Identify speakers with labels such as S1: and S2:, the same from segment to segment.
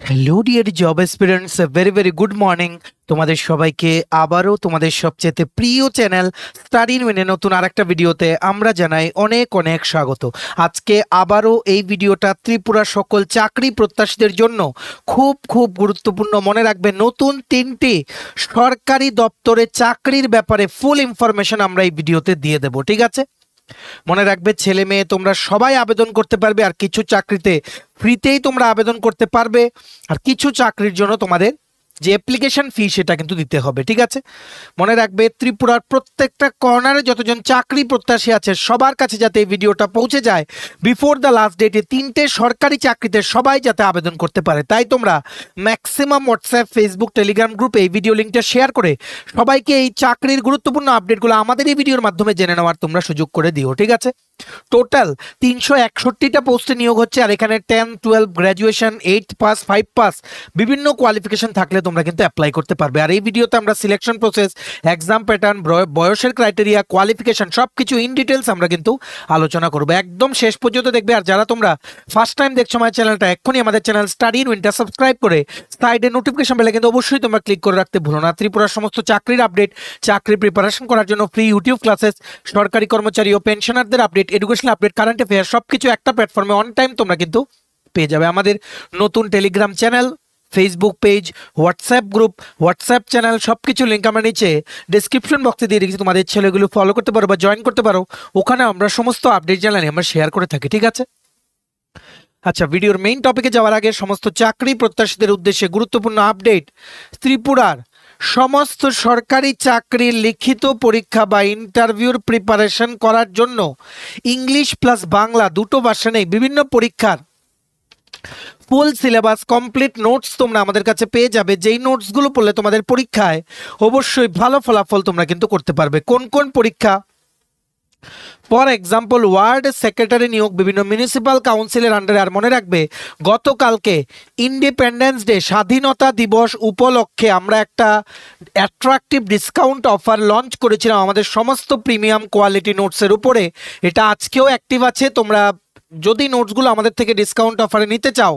S1: Hello dear job aspirants, very good morning. তোমাদের সবাইকে আবারও তোমাদের সবচেয়ে প্রিয় চ্যানেল স্টাডি ইন উইনে নতুন আরেকটা ভিডিওতে আমরা জানাই অনেক অনেক স্বাগত। আজকে আবারও এই ভিডিওটা ত্রিপুরা সকল চাকরি প্রত্যাশীদের জন্য খুব গুরুত্বপূর্ণ। মনে রাখবে, নতুন 3টি সরকারি দপ্তরে চাকরির ব্যাপারে ফুল ইনফরমেশন আমরা এই ভিডিওতে দিয়ে দেব, ঠিক আছে? মনে রাখবে, ছেলে মেয়ে তোমরা সবাই আবেদন করতে পারবে, আর কিছু চাকরিতে ফ্রিতেই তোমরা আবেদন করতে পারবে, আর কিছু চাকরির জন্য তোমাদের যে অ্যাপ্লিকেশন ফি সেটা কিন্তু দিতে হবে, ঠিক আছে? মনে রাখবে, ত্রিপুরার প্রত্যেকটা কর্নারে যতজন চাকরি প্রত্যাশী আছে সবার কাছে যাতে এই ভিডিওটা পৌঁছে যায় বিফোর দ্য লাস্ট ডেটে, 3টে সরকারি চাকরিতে সবাই যাতে আবেদন করতে পারে। তাই তোমরা ম্যাক্সিমাম হোয়াটসঅ্যাপ, ফেসবুক, টেলিগ্রাম গ্রুপে এই ভিডিও লিঙ্কটা শেয়ার করে সবাইকে এই চাকরির গুরুত্বপূর্ণ আপডেটগুলো আমাদের এই ভিডিওর মাধ্যমে জেনে নেওয়ার তোমরা সুযোগ করে দিও, ঠিক আছে? টোটাল 361টা পোস্টে নিয়োগ হচ্ছে, আর এখানে 10, 12 গ্র্যাজুয়েশন, 8 পাস, 5 পাস বিভিন্ন কোয়ালিফিকেশন থাকলে তোমরা কিন্তু অ্যাপ্লাই করতে পারবে। আর এই ভিডিওতে আমরা সিলেকশন প্রসেস, এক্সাম প্যাটার্ন, বয়সের ক্রাইটেরিয়া, কোয়ালিফিকেশন সবকিছু ইন ডিটেলস আমরা কিন্তু আলোচনা করবো। একদম শেষ পর্যন্ত দেখবে। আর যারা তোমরা ফার্স্ট টাইম দেখছো আমার চ্যানেলটা, এক্ষুনি আমাদের চ্যানেল স্টাডি ইন উইনটা সাবস্ক্রাইব করে সাইডে নোটিফিকেশন বেলে কিন্তু অবশ্যই তোমরা ক্লিক করে রাখতে ভুলো না। ত্রিপুরার সমস্ত চাকরির আপডেট, চাকরি প্রিপারেশন করার জন্য ফ্রি ইউটিউব ক্লাসেস, সরকারি কর্মচারী ও পেনশনারদের update, educational update, current affair সবকিছু একটা প্ল্যাটফর্মে অন টাইম তোমরা কিন্তু পেয়ে যাবে। আমাদের নতুন Telegram channel, Facebook page, WhatsApp group, WhatsApp channel সবকিছু লিঙ্ক আমরা নিচে ডিসক্রিপশন বক্সে দিয়ে রেখেছি। তোমাদের ছেলেগুলো ফলো করতে পারো বা জয়েন করতে পারো, ওখানে আমরা সমস্ত আপডেট জানানি আমরা শেয়ার করে থাকি, ঠিক আছে? আচ্ছা, ভিডিওর মেইন টপিকে যাওয়ার আগে সমস্ত চাকরি প্রত্যাশীদের উদ্দেশ্যে গুরুত্বপূর্ণ আপডেট। ত্রিপুরার সমস্ত সরকারি চাকরির লিখিত পরীক্ষা বা ইন্টারভিউর প্রিপারেশন করার জন্য ইংলিশ প্লাস বাংলা দুটো ভার্সনেই বিভিন্ন পরীক্ষার ফুল সিলেবাস, কমপ্লিট নোটস তোমরা আমাদের কাছে পেয়ে যাবে, যেই নোটসগুলো পড়লে তোমাদের পরীক্ষায় অবশ্যই ভালো ফলাফল তোমরা কিন্তু করতে পারবে। কোন কোন পরীক্ষা? ফর এক্সাম্পল, ওয়ার্ড সেক্রেটারি নিয়োগ বিভিন্ন মিউনিসিপ্যাল কাউন্সিলের আন্ডারে। আর মনে রাখবে, গতকালকে ইন্ডিপেন্ডেন্স ডে, স্বাধীনতা দিবস উপলক্ষে আমরা একটা অ্যাট্রাকটিভ ডিসকাউন্ট অফার লঞ্চ করেছিলাম আমাদের সমস্ত প্রিমিয়াম কোয়ালিটি নোটসের উপরে। এটা আজকেও অ্যাক্টিভ আছে। তোমরা যদি নোটসগুলো আমাদের থেকে ডিসকাউন্ট অফারে নিতে চাও,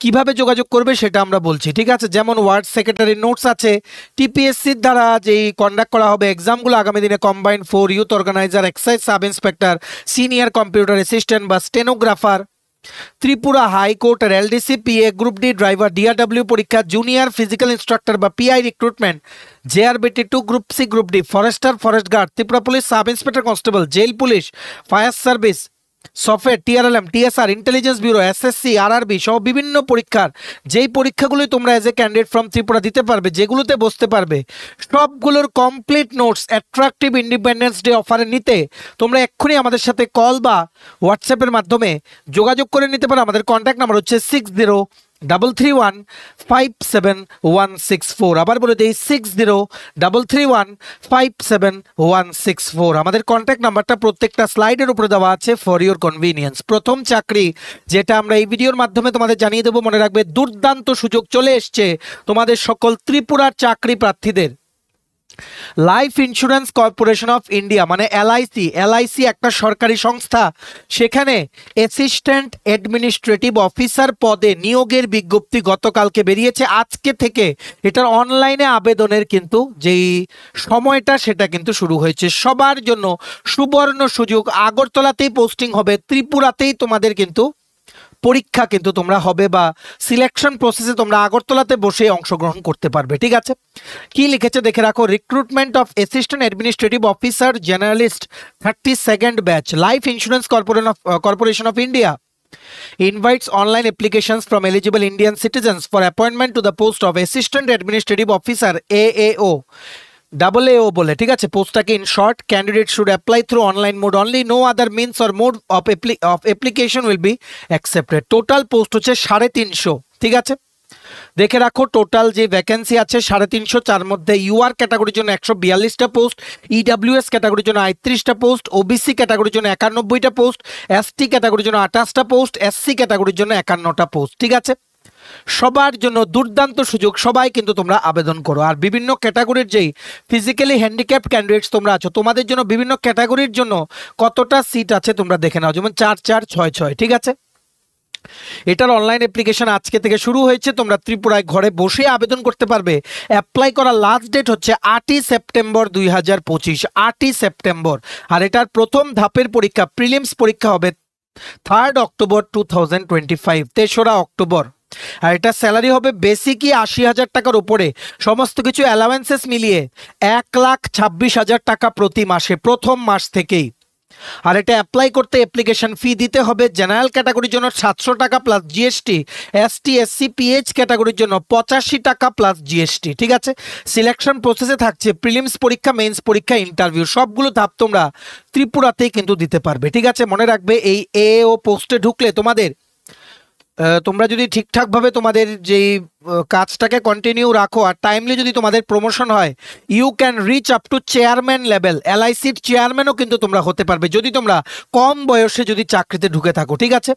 S1: কিভাবে যোগাযোগ করবে সেটা আমরা বলছি, ঠিক আছে? যেমন ওয়ার্ড সেক্রেটারি নোটস আছে, টিপিএসসির দ্বারা যেই কন্ডাক্ট করা হবে এক্সামগুলো আগামী দিনে, combined 4, youth organiser, excise sub inspector, senior computer assistant বা স্টেনোগ্রাফার, ত্রিপুরা হাইকোর্টের LDC, PA, group D driver, DRW পরীক্ষা, জুনিয়র ফিজিক্যাল ইনস্ট্রাক্টর বা PI recruitment, JRBT 2, group C, group D, forester, forest guard, Tripura police sub inspector constable, jail police, fire service, software, TRLM, TSR, intelligence bureau, SSC, RRB সহ বিভিন্ন পরীক্ষার যেই পরীক্ষাগুলোই তোমরা as a candidate from Tripura দিতে পারবে, যেগুলোতে বসতে পারবে, সবগুলোর complete notes attractive independence day অফারে নিতে তোমরা এক্ষুনি আমাদের সাথে কল বা হোয়াটসঅ্যাপের মাধ্যমে যোগাযোগ করে নিতে পারো। আমাদের কন্ট্যাক্ট নাম্বার হচ্ছে 6033157164। আবার বলে দিই, 6033157164। আমাদের কন্ট্যাক্ট নাম্বারটা প্রত্যেকটা স্লাইডের উপরে দেওয়া আছে ফর ইউর কনভিনিয়েন্স। প্রথম চাকরি যেটা আমরা এই ভিডিওর মাধ্যমে তোমাদের জানিয়ে দেবো, মনে রাখবে, দুর্দান্ত সুযোগ চলে এসছে তোমাদের সকল ত্রিপুরার চাকরি প্রার্থীদের। Life Insurance Corporation of India মানে এলআইসি একটা সরকারি সংস্থা, সেখানে অ্যাসিস্ট্যান্ট অ্যাডমিনিস্ট্রেটিভ অফিসার পদে নিয়োগের বিজ্ঞপ্তি গতকালকে বেরিয়েছে। আজকে থেকে এটার অনলাইনে আবেদনের কিন্তু যেই সময়টা সেটা কিন্তু শুরু হয়েছে। সবার জন্য সুবর্ণ সুযোগ। আগরতলাতেই পোস্টিং হবে, ত্রিপুরাতেই তোমাদের কিন্তু পরীক্ষা কিন্তু তোমরা হবে বা সিলেকশন প্রসেসে তোমরা আগরতলাতে বসে অংশগ্রহণ করতে পারবে, ঠিক আছে? কি লিখেছে দেখে রাখো, recruitment of assistant administrative officer generalist 32nd batch, life Insurance Corporation of India invites online applications from eligible Indian citizens for appointment to the post of Assistant Administrative Officer AAO, AAO বলে, ঠিক আছে? পোস্টটাকে in short, candidate should apply through online mode only, no other means or mode of application will be accepted. Total post হচ্ছে 350, ঠিক আছে? দেখে রাখো, total যে ভ্যাকেন্সি আছে 350, তার মধ্যে ইউআর ক্যাটাগরির জন্য 142টা পোস্ট, ইডাব্লিউএস ক্যাটাগরির জন্য 38টা পোস্ট, ওবিসি ক্যাটাগরির জন্য 91টা পোস্ট, এসটি ক্যাটাগরির জন্য 28টা পোস্ট, এসসি ক্যাটাগরির জন্য 51টা পোস্ট, ঠিক আছে? সবার জন্য দুর্দান্ত সুযোগ, সবাই কিন্তু তোমরা আবেদন করো। আর বিভিন্ন ক্যাটাগরির যেই ফিজিক্যালি হ্যান্ডিক্যাপড ক্যান্ডিডেটস তোমরা আছো, তোমাদের জন্য বিভিন্ন ক্যাটাগরির জন্য কতটা সিট আছে তোমরা দেখে নাও, যেমন 4, 4, 6, 6, ঠিক আছে? এটার অনলাইন অ্যাপ্লিকেশন আজকে থেকে শুরু হয়েছে। তোমরা ত্রিপুরায় ঘরে বসে আবেদন করতে পারবে। অ্যাপ্লাই করার লাস্ট ডেট হচ্ছে 8ই সেপ্টেম্বর 2025, 8ই সেপ্টেম্বর। আর এটার প্রথম ধাপের পরীক্ষা প্রিলিমস পরীক্ষা হবে 3rd অক্টোবর 2025, 3রা অক্টোবর। আর এটা স্যালারি হবে বেসিকই 80,000 টাকার উপরে, সমস্ত কিছু অ্যালাওয়েন্সেস মিলিয়ে 1,26,000 টাকা প্রতি মাসে, প্রথম মাস থেকেই। আর এটা অ্যাপ্লাই করতে অ্যাপ্লিকেশন ফি দিতে হবে। জেনারেল ক্যাটাগরির জন্য 700 টাকা plus GST, ST SC pH ক্যাটাগরির জন্য 85 টাকা প্লাস জিএসটি। ঠিক আছে, সিলেকশন প্রসেসে থাকছে প্রিলিমস পরীক্ষা, মেন্স পরীক্ষা, ইন্টারভিউ, সবগুলো ধাপ তোমরা ত্রিপুরাতেই কিন্তু দিতে পারবে। ঠিক আছে, মনে রাখবে এই এও পোস্টে ঢুকলে তোমরা যদি ঠিকঠাকভাবে তোমাদের যেই কাজটাকে কন্টিনিউ রাখো আর টাইমলি যদি তোমাদের প্রমোশন হয়, you can reach up to chairman level, এলআইসির চেয়ারম্যানও কিন্তু তোমরা হতে পারবে যদি তোমরা কম বয়সে যদি চাকরিতে ঢুকে থাকো। ঠিক আছে,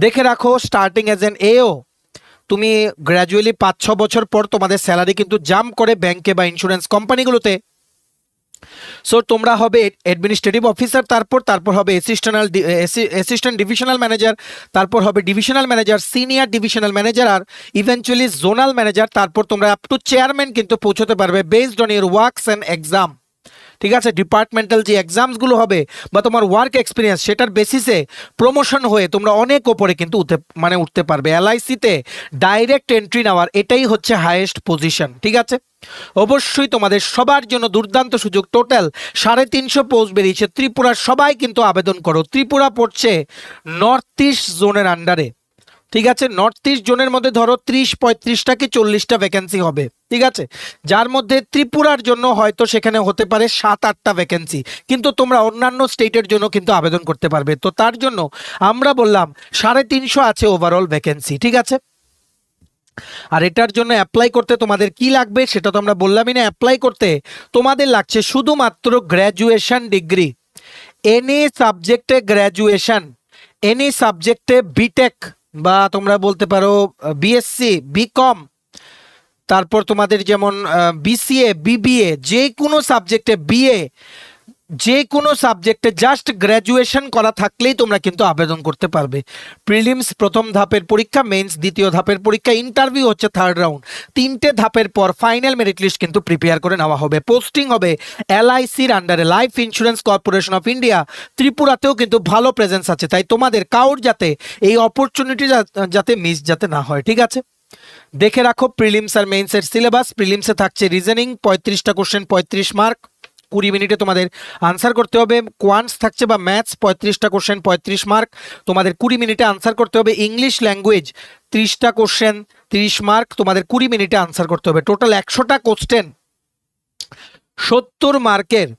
S1: দেখে রাখো স্টার্টিং এজ এন এও তুমি গ্র্যাজুয়ালি 5-6 বছর পর তোমাদের স্যালারি কিন্তু জাম্প করে ব্যাংকে বা ইন্স্যুরেন্স কোম্পানিগুলোতে। সো তোমরা হবে অ্যাডমিনিস্ট্রেটিভ অফিসার, তারপর হবে অ্যাসিস্ট্যান্ট ডিভিশনাল ম্যানেজার, তারপর হবে divisional manager, senior divisional manager, আর ইভেনচুয়ালি জোনাল ম্যানেজার। তারপর তোমরা আপ টু চেয়ারম্যান কিন্তু পৌঁছতে পারবে based on your works and exam. ঠিক আছে, ডিপার্টমেন্টাল যে এক্সামসগুলো হবে বা তোমার ওয়ার্ক এক্সপিরিয়েন্স, সেটার বেসিসে প্রমোশন হয়ে তোমরা অনেক ওপরে কিন্তু উঠতে পারবে। এলআইসিতে ডাইরেক্ট এন্ট্রি নেওয়ার এটাই হচ্ছে হাইয়েস্ট পজিশন। ঠিক আছে, অবশ্যই তোমাদের সবার জন্য দুর্দান্ত সুযোগ। টোটাল 350 পোস্ট বেরিয়েছে ত্রিপুরার, সবাই কিন্তু আবেদন করো। ত্রিপুরা পড়ছে নর্থ ইস্ট জোনের আন্ডারে। ঠিক আছে, নর্থ ইস্ট জোনের মধ্যে ধরো 30-35টা কি 40টা ভ্যাকেন্সি হবে। ঠিক আছে, যার মধ্যে ত্রিপুরার জন্য হয়তো সেখানে হতে পারে 7-8টা ভ্যাকেন্সি, কিন্তু তোমরা অন্যান্য স্টেটের জন্য কিন্তু আবেদন করতে পারবে। তো তার জন্য আমরা বললাম 350 আছে ওভারঅল ভ্যাকেন্সি। ঠিক আছে, আর এটার জন্য অ্যাপ্লাই করতে তোমাদের কি লাগবে সেটা তো আমরা বললামই না। অ্যাপ্লাই করতে তোমাদের লাগছে শুধুমাত্র গ্র্যাজুয়েশন ডিগ্রি, এনি সাবজেক্টে গ্র্যাজুয়েশন, এনি সাবজেক্টে বিটেক বা তোমরা বলতে পারো বিএসসি, বিকম, তারপর তোমাদের যেমন বিসিএ, বিবিএ, যে কোনো সাবজেক্টে, বিএ, যে কোনো সাবজেক্টে জাস্ট গ্র্যাজুয়েশন করা থাকলেই তোমরা কিন্তু আবেদন করতে পারবে। প্রিলিমস প্রথম ধাপের পরীক্ষা, মেন্স দ্বিতীয় ধাপের পরীক্ষা, ইন্টারভিউ হচ্ছে 3rd রাউন্ড। 3টে ধাপের পর ফাইনাল মেরিট লিস্ট কিন্তু প্রিপেয়ার করে নেওয়া হবে। পোস্টিং হবে এলআইসির আন্ডারে, Life Insurance Corporation of India. ত্রিপুরাতেও কিন্তু ভালো প্রেজেন্স আছে, তাই তোমাদের কাউর যাতে এই অপরচুনিটি যাতে মিস যাতে না হয়। ঠিক আছে, দেখে রাখো প্রিলিমস আর মেন্সের সিলেবাস। প্রিলিমসে থাকছে রিজনিং 35টা কোশ্চেন, 35 মার্ক, 20 মিনিটে তোমাদের আনসার করতে হবে। কোয়ান্টস থাকছে বা ম্যাথস 35টা কোশ্চেন, 35 মার্ক, তোমাদের 20 মিনিটে আনসার করতে হবে। ইংলিশ ল্যাঙ্গুয়েজ 30টা কোশ্চেন, 30 মার্ক, তোমাদের 20 মিনিটে আনসার করতে হবে। টোটাল 100টা কোশ্চেন 70 মার্কের,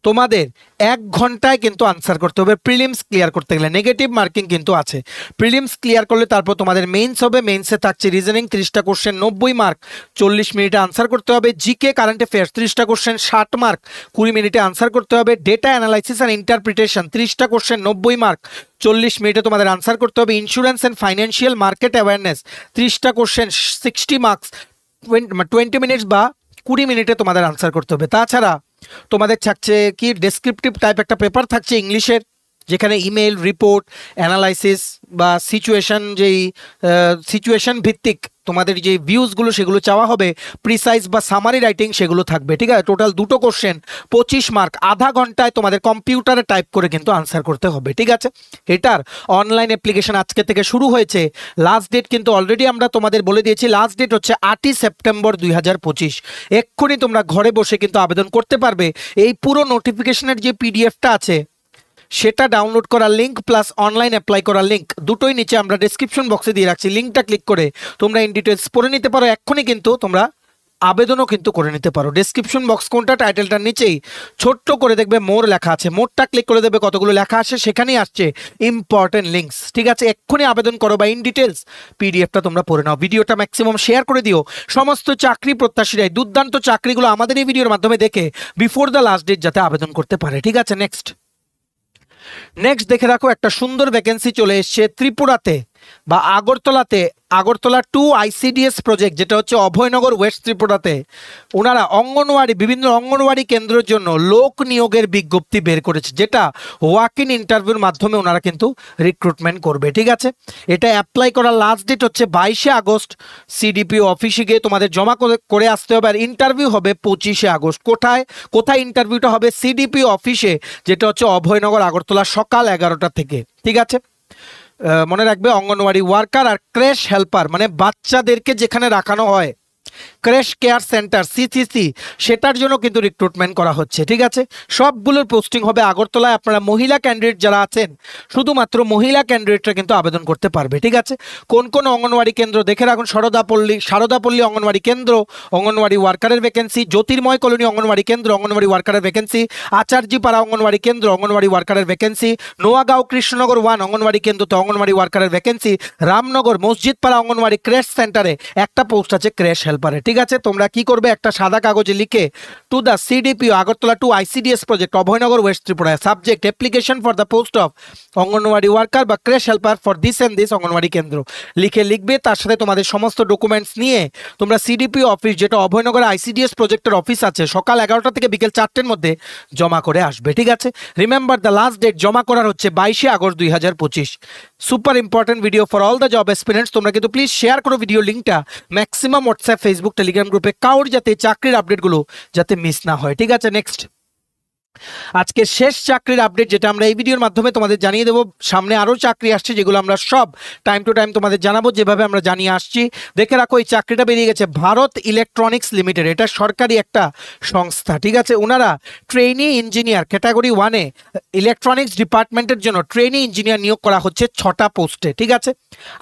S1: তোমাদের 1 ঘন্টায় কিন্তু আনসার করতে হবে প্রিলিমস ক্লিয়ার করতে গেলে। নেগেটিভ মার্কিং কিন্তু আছে। প্রিলিমস ক্লিয়ার করলে তারপর তোমাদের মেইনস হবে। মেইনসে থাকছে রিজনিং 30টা কোশ্চেন, 90 মার্ক, 40 মিনিটে আনসার করতে হবে। জিকে কারেন্ট অ্যাফেয়ার্স 30টা কোশ্চেন, 60 মার্ক, 20 মিনিটে আনসার করতে হবে। ডেটা অ্যানালাইসিস অ্যান্ড ইন্টারপ্রিটেশন 30টা কোশ্চেন, 90 মার্ক, 40 মিনিটে তোমাদের আনসার করতে হবে। Insurance and financial market awareness 30টা কোশ্চেন, 60 মার্কস, 20 মিনিটস বা 20 মিনিটে তোমাদের আনসার করতে হবে। তাছাড়া তোমাদের থাকছে কি ডেসক্রিপটিভ টাইপ একটা পেপার থাকছে ইংলিশের, যেখানে ইমেল, রিপোর্ট, অ্যানালাইসিস বা সিচুয়েশন ভিত্তিক তোমাদের যে ভিউজগুলো সেগুলো চাওয়া হবে। প্রিসাইজ বা সামারি রাইটিং সেগুলো থাকবে। ঠিক আছে, টোটাল 2টো কোশ্চেন, 25 মার্ক, আধা ঘন্টায় তোমাদের কম্পিউটারে টাইপ করে কিন্তু আনসার করতে হবে। ঠিক আছে, এটার অনলাইন অ্যাপ্লিকেশন আজকে থেকে শুরু হয়েছে। লাস্ট ডেট কিন্তু অলরেডি আমরা তোমাদের বলে দিয়েছি, লাস্ট ডেট হচ্ছে 8ই সেপ্টেম্বর 2025। এক্ষুনি তোমরা ঘরে বসে কিন্তু আবেদন করতে পারবে। এই পুরো নোটিফিকেশনের যে পিডিএফটা আছে সেটা ডাউনলোড করার লিঙ্ক প্লাস অনলাইন অ্যাপ্লাই করার লিঙ্ক দুটোই নিচে আমরা ডেসক্রিপশন বক্সে দিয়ে রাখছি। লিঙ্কটা ক্লিক করে তোমরা ইন ডিটেলস পড়ে নিতে পারো। এক্ষুনি কিন্তু তোমরা আবেদনও কিন্তু করে নিতে পারো। ডেসক্রিপশন বক্স কোনটা, টাইটেলটার নিচেই ছোট্ট করে দেখবে মোর লেখা আছে, মোরটা ক্লিক করে দেবে, কতগুলো লেখা আসে সেখানেই আসছে ইম্পর্টেন্ট লিঙ্কস। ঠিক আছে, এক্ষুনি আবেদন করো বা ইন ডিটেলস পিডিএফটা তোমরা পড়ে নাও। ভিডিওটা ম্যাক্সিমাম শেয়ার করে দিও। সমস্ত চাকরি প্রত্যাশীরাই দুর্দান্ত চাকরিগুলো আমাদের এই ভিডিওর মাধ্যমে দেখে বিফোর দ্য লাস্ট ডেট যাতে আবেদন করতে পারে। ঠিক আছে, নেক্সট দেখে রাখো একটা সুন্দর ভ্যাকেন্সি চলে এসছে ত্রিপুরাতে। বা আগরতলা 2 আইসিডিএস প্রজেক্ট, যেটা হচ্ছে অভয়নগর ওয়েস্ট ত্রিপুরাতে, ওনারা বিভিন্ন অঙ্গনওয়াড়ি কেন্দ্রের জন্য লোক নিয়োগের বিজ্ঞপ্তি বের করেছে, যেটা ওয়াক ইন ইন্টারভিউর মাধ্যমে ওনারা কিন্তু রিক্রুটমেন্ট করবে। ঠিক আছে, এটা অ্যাপ্লাই করার লাস্ট ডেট হচ্ছে 22শে আগস্ট। সিডিপিও অফিসে গিয়ে তোমাদের জমা করে আসতে হবে, আর ইন্টারভিউ হবে 25শে আগস্ট। কোথায় ইন্টারভিউটা হবে? সিডিপিও অফিসে, যেটা হচ্ছে অভয়নগর আগরতলা, সকাল 11টা থেকে। ঠিক আছে, মনে রাখবে অঙ্গনওয়াড়ি ওয়ার্কার আর ক্র্যাশ হেল্পার, মানে বাচ্চাদেরকে যেখানে রাখানো হয়, ক্র্যাশ কেয়ার সেন্টার সিসিসি, সেটার জন্য কিন্তু রিক্রুটমেন্ট করা হচ্ছে। ঠিক আছে, সবগুলোর পোস্টিং হবে আগরতলায়। আপনারা মহিলা ক্যান্ডিডেট যারা আছেন, শুধুমাত্র মহিলা ক্যান্ডিডেটরা কিন্তু আবেদন করতে পারবে। ঠিক আছে, কোন কোন অঙ্গনওয়াড়ি কেন্দ্র দেখে রাখুন: সারদাপল্লী অঙ্গনওয়াড়ি কেন্দ্র, অঙ্গনওয়াড়ি ওয়ার্কারের ভ্যাকেন্সি; জ্যোতির্ময় কলোনি অঙ্গনওয়াড়ি কেন্দ্র, অঙ্গনওয়াড়ি ওয়ার্কারের ভ্যাকেন্সি; আচার্যপাড়া অঙ্গনওয়াড়ি কেন্দ্র, অঙ্গনওয়াড়ি ওয়ার্কারের ভ্যাকেন্সি; নোয়াগাঁও কৃষ্ণনগর 1 অঙ্গনওয়াড়ি কেন্দ্রতে অঙ্গনওয়াড়ি ওয়ার্কারের ভ্যাকেন্সি; রামনগর মসজিদপাড়া অঙ্গনওয়াড়ি ক্র্যাশ সেন্টারে একটা পোস্ট আছে ক্র্যাশ হেল্পারে। ঠিক আছে, তোমরা কি করবে, একটা সাদা কাগজে লিখে to the CDPO Agartala 2 ICDS project Abhaynagar West Tripura, subject application for the post of anganwadi worker বা crash helper for this end this anganwadi কেন্দ্র লিখবে। তার সাথে তোমাদের সমস্ত ডকুমেন্টস নিয়ে তোমরা সিডিপিও অফিস, যেটা অভয়নগর আইসিডিএস প্রজেক্টের অফিস আছে, সকাল 11টা থেকে বিকেল 4টের মধ্যে জমা করে আসবে। ঠিক আছে, রিমেম্বার দ্য লাস্ট ডেট জমা করার হচ্ছে 22শে August 2025। Super important video for all the job aspirants. তোমরা কিন্তু প্লিজ শেয়ার করো ভিডিও লিঙ্কটা ম্যাক্সিমাম হোয়াটসঅ্যাপ, ফেসবুক, টেলিগ্রাম গ্রুপে, কাউর যাতে চাকরির আপডেটগুলো যাতে মিস না হয়। ঠিক আছে, নেক্সট আজকে শেষ চাকরির আপডেট, যেটা আমরা এই ভিডিওর মাধ্যমে তোমাদের জানিয়ে দেবো। সামনে আরও চাকরি আসছে, যেগুলো আমরা সব টাইম টু টাইম তোমাদের জানাবো, যেভাবে আমরা জানিয়ে আসছি। দেখে রাখো, এই চাকরিটা বেরিয়ে গেছে ভারত ইলেকট্রনিক্স লিমিটেড, এটা সরকারি একটা সংস্থা। ঠিক আছে, ওনারা ট্রেনি ইঞ্জিনিয়ার ক্যাটাগরি 1-এ ইলেকট্রনিক্স ডিপার্টমেন্টের জন্য ট্রেনি ইঞ্জিনিয়ার নিয়োগ করা হচ্ছে 6টা পোস্টে। ঠিক আছে,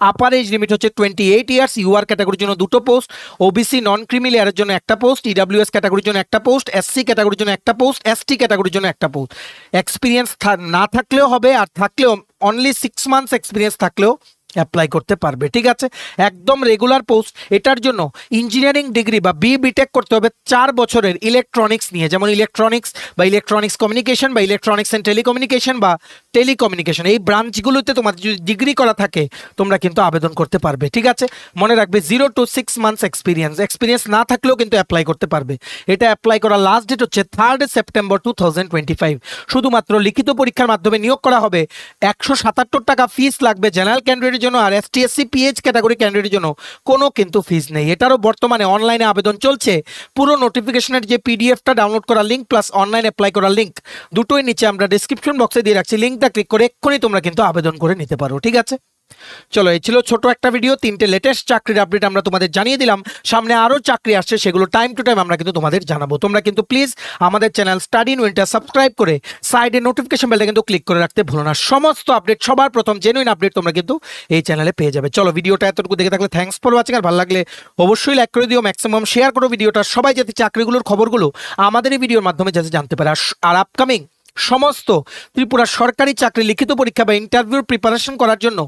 S1: আপার এজ লিমিট হচ্ছে 28 ইয়ার্স, ইউআর ক্যাটাগরির জন্য 2টো পোস্ট, ওবিসি নন ক্রিমি লেয়ারের জন্য একটা পোস্ট, ইডাব্লিউএস ক্যাটাগরির জন্য একটা পোস্ট, এসসি ক্যাটাগরির জন্য একটা পোস্ট, এসটি ক্যাটাগরির জন্য একটা পোস্ট। এক্সপিরিয়েন্স না থাকলেও হবে, আর থাকলেও অনলি 6 মান্থস এক্সপিরিয়েন্স থাকলেও অ্যাপ্লাই করতে পারবে। ঠিক আছে, একদম রেগুলার পোস্ট। এটার জন্য ইঞ্জিনিয়ারিং ডিগ্রি বা বিটেক করতে হবে 4 বছরের ইলেকট্রনিক্স নিয়ে, যেমন ইলেকট্রনিক্স বা ইলেকট্রনিক্স কমিউনিকেশন বা ইলেকট্রনিক্স অ্যান্ড টেলিকমিউনিকেশন বা টেলিকমিউনিকেশন, এই ব্রাঞ্চগুলোতে তোমার যদি ডিগ্রি করা থাকে তোমরা কিন্তু আবেদন করতে পারবে। ঠিক আছে, মনে রাখবে 0 to 6 মান্থস এক্সপিরিয়েন্স না থাকলেও কিন্তু অ্যাপ্লাই করতে পারবে। এটা অ্যাপ্লাই করার লাস্ট ডেট হচ্ছে 3 সেপ্টেম্বর 2025। শুধুমাত্র লিখিত পরীক্ষার মাধ্যমে নিয়োগ করা হবে। 177 টাকা ফিস লাগবে জেনারেল ক্যান্ডিডেট জন্য, আর এসটি এসসি পিএইচ ক্যাটাগরি ক্যান্ডিডেটের জন্য কোনো কিন্তু ফিস নেই। এটারও বর্তমানে অনলাইনে আবেদন চলছে। পুরো নোটিফিকেশনের যে পিডিএফটা ডাউনলোড করার লিঙ্ক প্লাস অনলাইন অ্যাপ্লাই করার লিঙ্ক দুটোই নিচে আমরা ডেসক্রিপশন বক্সে দিয়ে রাখছি, লিঙ্কটা ক্লিক করে এক্ষুনি তোমরা কিন্তু আবেদন করে নিতে পারো। ঠিক আছে, চলো, এই ছিল ছোট একটা ভিডিও, 3টে লেটেস্ট চাকরির আপডেট আমরা তোমাদের জানিয়ে দিলাম। সামনে আরও চাকরি আসছে, সেগুলো টাইম টু টাইম আমরা কিন্তু তোমাদের জানাবো। তোমরা কিন্তু প্লিজ আমাদের channel study in winter subscribe করে সাইডে নোটিফিকেশন বেলটা কিন্তু ক্লিক করে রাখতে ভুলো না। সমস্ত আপডেট সবার প্রথম জেনুইন আপডেট তোমরা কিন্তু এই চ্যানেলে পেয়ে যাবে। চলো, ভিডিওটা এতটুকু দেখে থাকলে থ্যাঙ্কস ফর ওয়াচিং, আর ভালো লাগলে অবশ্যই লাইক করে দিও, ম্যাক্সিমাম শেয়ার করো ভিডিওটা, সবাই যাতে চাকরিগুলোর খবরগুলো আমাদের এই ভিডিওর মাধ্যমে যাতে জানতে পারে। আর আপকামিং সমস্ত ত্রিপুরা সরকারি চাকরি লিখিত পরীক্ষা বা ইন্টারভিউর প্রিপারেশন করার জন্য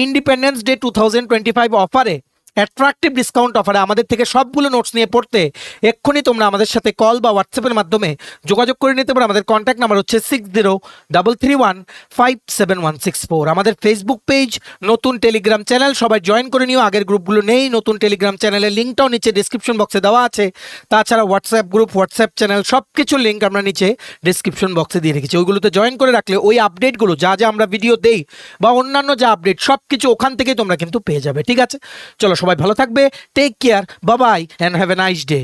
S1: ইন্ডিপেন্ডেন্স ডে 2025 অফারে, অ্যাট্রাকটিভ ডিসকাউন্ট অফারে আমাদের থেকে সবগুলো নোটস নিয়ে পড়তে এক্ষুনি তোমরা আমাদের সাথে কল বা হোয়াটসঅ্যাপের মাধ্যমে যোগাযোগ করে নিতে পারো। আমাদের কন্ট্যাক্ট নাম্বার হচ্ছে 6033157164। আমাদের ফেসবুক পেজ, নতুন টেলিগ্রাম চ্যানেল সবাই জয়েন করে নিও। আগের গ্রুপগুলো নেই, নতুন টেলিগ্রাম চ্যানেলের লিঙ্কটাও নিচে ডিসক্রিপশন বক্সে দেওয়া আছে। তাছাড়া হোয়াটসঅ্যাপ গ্রুপ, হোয়াটসঅ্যাপ চ্যানেল সব কিছুর লিঙ্ক আমরা নিচে ডিসক্রিপশন বক্সে দিয়ে রেখেছি। ওইগুলোতে জয়েন করে রাখলে ওই আপডেটগুলো যা যা আমরা ভিডিও দেই বা অন্যান্য যা আপডেট সব কিছু ওখান থেকেই তোমরা কিন্তু পেয়ে যাবে। ঠিক আছে, চলো, সবাই ভালো থাকবে, take care, bye bye and have a nice day.